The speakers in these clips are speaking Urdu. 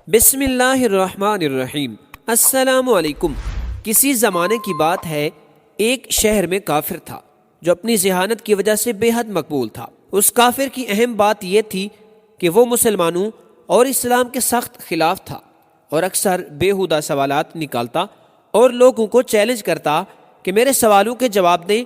بسم اللہ الرحمن الرحیم۔ السلام علیکم۔ کسی زمانے کی بات ہے، ایک شہر میں کافر تھا جو اپنی ذہانت کی وجہ سے بے حد مقبول تھا۔ اس کافر کی اہم بات یہ تھی کہ وہ مسلمانوں اور اسلام کے سخت خلاف تھا اور اکثر بیہودہ سوالات نکالتا اور لوگوں کو چیلنج کرتا کہ میرے سوالوں کے جواب دیں،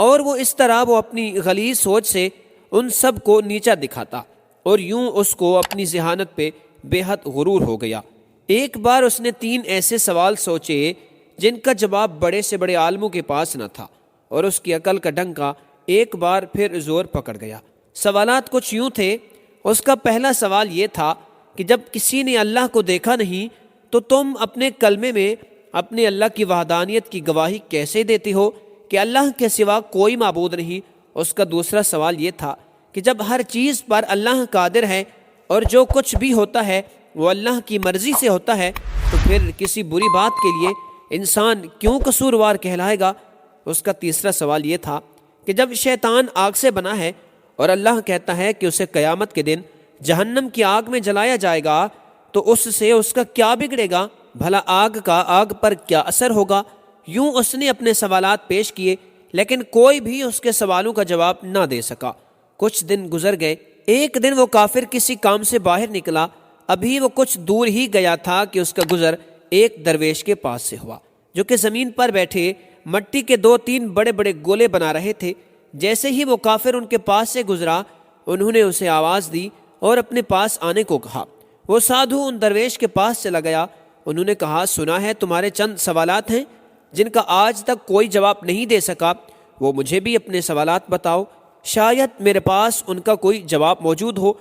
اور اس طرح وہ اپنی غلیظ سوچ سے ان سب کو نیچا دکھاتا اور یوں اس کو اپنی ذہانت پہ بے حد غرور ہو گیا۔ ایک بار اس نے 3 ایسے سوال سوچے جن کا جواب بڑے سے بڑے عالموں کے پاس نہ تھا، اور اس کی عقل کا ڈنکا ایک بار پھر زور پکڑ گیا۔ سوالات کچھ یوں تھے۔ اس کا پہلا سوال یہ تھا کہ جب کسی نے اللہ کو دیکھا نہیں تو تم اپنے کلمے میں اپنے اللہ کی وحدانیت کی گواہی کیسے دیتے ہو کہ اللہ کے سوا کوئی معبود نہیں؟ اس کا دوسرا سوال یہ تھا کہ جب ہر چیز پر اللہ قادر ہے اور جو کچھ بھی ہوتا ہے وہ اللہ کی مرضی سے ہوتا ہے، تو پھر کسی بری بات کے لیے انسان کیوں قصوروار کہلائے گا؟ اس کا تیسرا سوال یہ تھا کہ جب شیطان آگ سے بنا ہے اور اللہ کہتا ہے کہ اسے قیامت کے دن جہنم کی آگ میں جلایا جائے گا، تو اس سے اس کا کیا بگڑے گا؟ بھلا آگ کا آگ پر کیا اثر ہوگا؟ یوں اس نے اپنے سوالات پیش کیے، لیکن کوئی بھی اس کے سوالوں کا جواب نہ دے سکا۔ کچھ دن گزر گئے۔ ایک دن وہ کافر کسی کام سے باہر نکلا۔ ابھی وہ کچھ دور ہی گیا تھا کہ اس کا گزر ایک درویش کے پاس سے ہوا، جو کہ زمین پر بیٹھے مٹی کے 2-3 بڑے بڑے گولے بنا رہے تھے۔ جیسے ہی وہ کافر ان کے پاس سے گزرا، انہوں نے اسے آواز دی اور اپنے پاس آنے کو کہا۔ وہ سادھو ان درویش کے پاس چلا گیا۔ انہوں نے کہا، سنا ہے تمہارے چند سوالات ہیں جن کا آج تک کوئی جواب نہیں دے سکا، وہ مجھے بھی اپنے سوالات بتاؤ، شاید میرے پاس ان کا کوئی جواب موجود ہو۔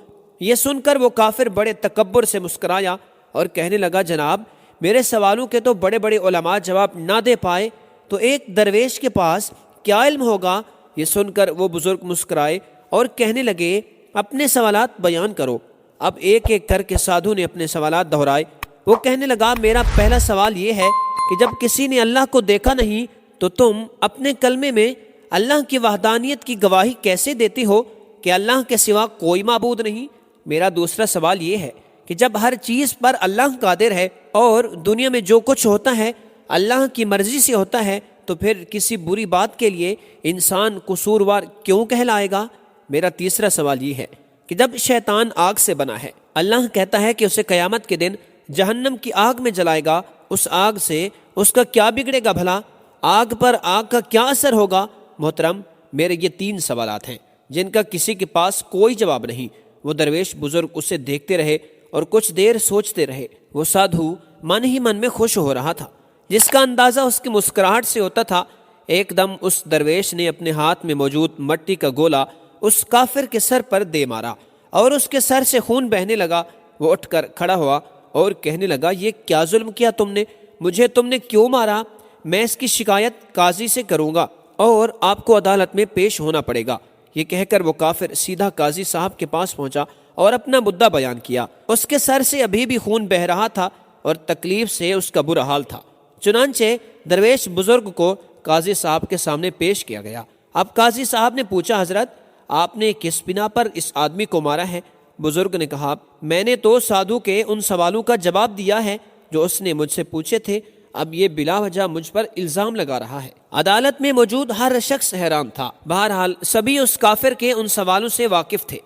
یہ سن کر وہ کافر بڑے تکبر سے مسکرایا اور کہنے لگا، جناب میرے سوالوں کے تو بڑے بڑے علماء جواب نہ دے پائے تو ایک درویش کے پاس کیا علم ہوگا؟ یہ سن کر وہ بزرگ مسکرائے اور کہنے لگے، اپنے سوالات بیان کرو۔ اب ایک ایک کر کے سادھو نے اپنے سوالات دہرائے۔ وہ کہنے لگا، میرا پہلا سوال یہ ہے کہ جب کسی نے اللہ کو دیکھا نہیں تو تم اپنے کلمے میں اللہ کی وحدانیت کی گواہی کیسے دیتے ہو کہ اللہ کے سوا کوئی معبود نہیں؟ میرا دوسرا سوال یہ ہے کہ جب ہر چیز پر اللہ قادر ہے اور دنیا میں جو کچھ ہوتا ہے اللہ کی مرضی سے ہوتا ہے، تو پھر کسی بری بات کے لیے انسان قصوروار کیوں کہلائے گا؟ میرا تیسرا سوال یہ ہے کہ جب شیطان آگ سے بنا ہے، اللہ کہتا ہے کہ اسے قیامت کے دن جہنم کی آگ میں جلائے گا، اس آگ سے اس کا کیا بگڑے گا؟ بھلا آگ پر آگ کا کیا اثر ہوگا؟ محترم، میرے یہ 3 سوالات ہیں جن کا کسی کے پاس کوئی جواب نہیں۔ وہ درویش بزرگ اسے دیکھتے رہے اور کچھ دیر سوچتے رہے۔ وہ سادھو من ہی من میں خوش ہو رہا تھا، جس کا اندازہ اس کی مسکراہٹ سے ہوتا تھا۔ ایک دم اس درویش نے اپنے ہاتھ میں موجود مٹی کا گولا اس کافر کے سر پر دے مارا اور اس کے سر سے خون بہنے لگا۔ وہ اٹھ کر کھڑا ہوا اور کہنے لگا، یہ کیا ظلم کیا تم نے؟ مجھے تم نے کیوں مارا؟ میں اس کی شکایت قاضی سے کروں گا اور آپ کو عدالت میں پیش ہونا پڑے گا۔ یہ کہہ کر وہ کافر سیدھا قاضی صاحب کے پاس پہنچا اور اپنا مدعا بیان کیا۔ اس کے سر سے ابھی بھی خون بہہ رہا تھا اور تکلیف سے اس کا برا حال تھا۔ چنانچہ درویش بزرگ کو قاضی صاحب کے سامنے پیش کیا گیا۔ اب قاضی صاحب نے پوچھا، حضرت آپ نے کس بنا پر اس آدمی کو مارا ہے؟ بزرگ نے کہا، میں نے تو سادھو کے ان سوالوں کا جواب دیا ہے جو اس نے مجھ سے پوچھے تھے، اب یہ بلا وجہ مجھ پر الزام لگا رہا ہے۔ عدالت میں موجود ہر شخص حیران تھا۔ بہرحال سبھی اس کافر کے ان سوالوں سے واقف تھے۔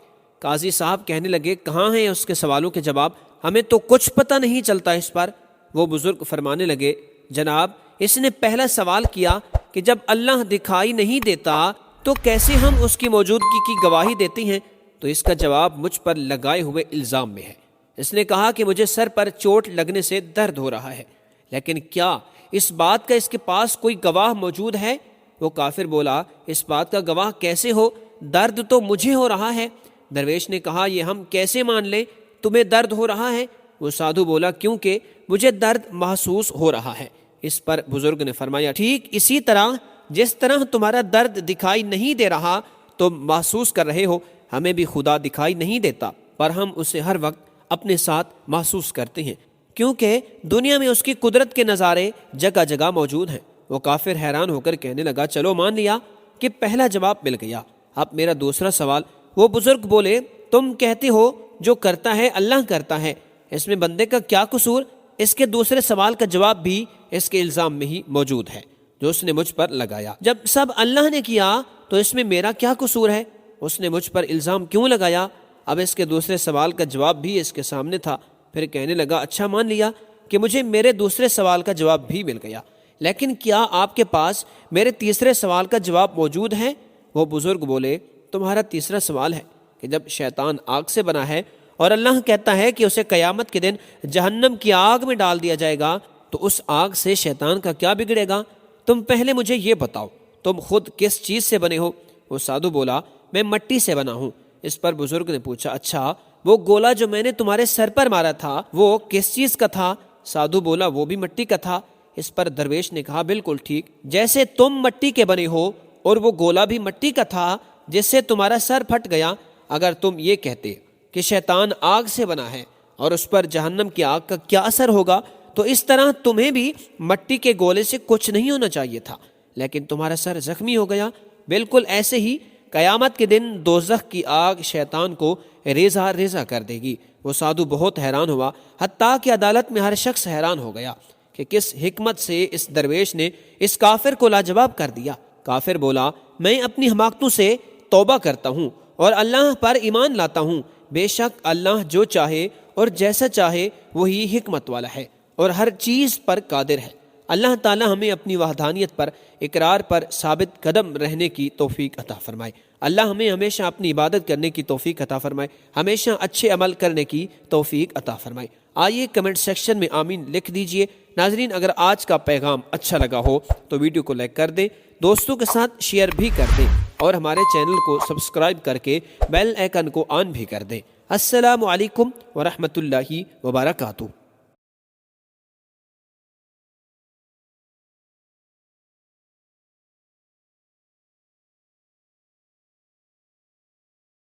قاضی صاحب کہنے لگے، کہاں ہیں اس کے سوالوں کے جواب؟ ہمیں تو کچھ پتہ نہیں چلتا اس پر۔ وہ بزرگ فرمانے لگے، جناب اس نے پہلا سوال کیا کہ جب اللہ دکھائی نہیں دیتا تو کیسے ہم اس کی موجودگی کی گواہی دیتے ہیں؟ تو اس کا جواب مجھ پر لگائے ہوئے الزام میں ہے۔ اس نے کہا کہ مجھے سر پر چوٹ لگنے سے درد ہو رہا ہے، لیکن کیا اس بات کا اس کے پاس کوئی گواہ موجود ہے؟ وہ کافر بولا، اس بات کا گواہ کیسے ہو؟ درد تو مجھے ہو رہا ہے۔ درویش نے کہا، یہ ہم کیسے مان لیں تمہیں درد ہو رہا ہے؟ وہ سادھو بولا، کیونکہ مجھے درد محسوس ہو رہا ہے۔ اس پر بزرگ نے فرمایا، ٹھیک اسی طرح جس طرح تمہارا درد دکھائی نہیں دے رہا تم محسوس کر رہے ہو، ہمیں بھی خدا دکھائی نہیں دیتا، پر ہم اسے ہر وقت اپنے ساتھ محسوس کرتے ہیں، کیونکہ دنیا میں اس کی قدرت کے نظارے جگہ جگہ موجود ہیں۔ وہ کافر حیران ہو کر کہنے لگا، چلو مان لیا کہ پہلا جواب مل گیا، اب میرا دوسرا سوال۔ وہ بزرگ بولے، تم کہتے ہو جو کرتا ہے اللہ کرتا ہے، اس میں بندے کا کیا قصور؟ اس کے دوسرے سوال کا جواب بھی اس کے الزام میں ہی موجود ہے جو اس نے مجھ پر لگایا۔ جب سب اللہ نے کیا تو اس میں میرا کیا قصور ہے؟ اس نے مجھ پر الزام کیوں لگایا؟ اب اس کے دوسرے سوال کا جواب بھی اس کے سامنے تھا۔ پھر کہنے لگا اچھا مان لیا کہ مجھے میرے دوسرے سوال کا جواب بھی مل گیا، لیکن کیا آپ کے پاس میرے تیسرے سوال کا جواب موجود ہے؟ وہ بزرگ بولے تمہارا تیسرا سوال ہے کہ جب شیطان آگ سے بنا ہے اور اللہ کہتا ہے کہ اسے قیامت کے دن جہنم کی آگ میں ڈال دیا جائے گا، تو اس آگ سے شیطان کا کیا بگڑے گا؟ تم پہلے مجھے یہ بتاؤ تم خود کس چیز سے بنے ہو؟ وہ سادھو بولا میں مٹی سے بنا ہوں۔ اس پر بزرگ نے پوچھا اچھا وہ گولا جو میں نے تمہارے سر پر مارا تھا وہ کس چیز کا تھا؟ سادھو بولا وہ بھی مٹی کا تھا۔ اس پر درویش نے کہا بالکل ٹھیک، جیسے تم مٹی کے بنے ہو اور وہ گولا بھی مٹی کا تھا جس سے تمہارا سر پھٹ گیا۔ اگر تم یہ کہتے کہ شیطان آگ سے بنا ہے اور اس پر جہنم کی آگ کا کیا اثر ہوگا، تو اس طرح تمہیں بھی مٹی کے گولے سے کچھ نہیں ہونا چاہیے تھا، لیکن تمہارا سر زخمی ہو گیا۔ بالکل ایسے ہی قیامت کے دن دوزخ کی آگ شیطان کو ریزہ ریزہ کر دے گی۔ وہ سادھو بہت حیران ہوا، حتیٰ کہ عدالت میں ہر شخص حیران ہو گیا کہ کس حکمت سے اس درویش نے اس کافر کو لاجواب کر دیا۔ کافر بولا میں اپنی حماقتوں سے توبہ کرتا ہوں اور اللہ پر ایمان لاتا ہوں، بے شک اللہ جو چاہے اور جیسا چاہے وہی حکمت والا ہے اور ہر چیز پر قادر ہے۔ اللہ تعالی ہمیں اپنی وحدانیت پر اقرار پر ثابت قدم رہنے کی توفیق عطا فرمائے۔ اللہ ہمیں ہمیشہ اپنی عبادت کرنے کی توفیق عطا فرمائے، ہمیشہ اچھے عمل کرنے کی توفیق عطا فرمائے۔ آئیے کمنٹ سیکشن میں آمین لکھ دیجئے۔ ناظرین اگر آج کا پیغام اچھا لگا ہو تو ویڈیو کو لائک کر دیں، دوستوں کے ساتھ شیئر بھی کر دیں اور ہمارے چینل کو سبسکرائب کر کے بیل آئیکن کو آن بھی کر دیں۔ السلام علیکم ورحمۃ اللہ وبرکاتہ۔